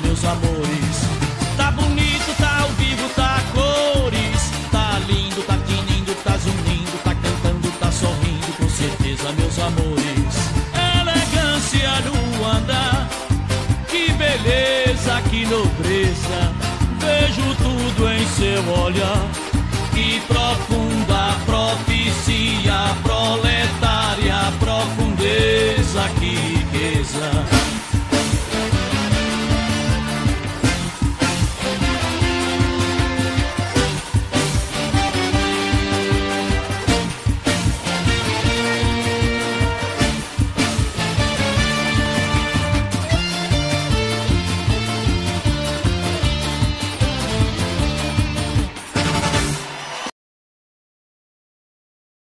meus amores. Tá bonito, tá ao vivo, tá a cores. Tá lindo, tá tinindo, tá zunindo, tá cantando, tá sorrindo, com certeza, meus amores. Elegância no andar, que beleza, que nobreza. Vejo tudo em seu olhar. Que profunda profecia proletária, profundeza, que riqueza.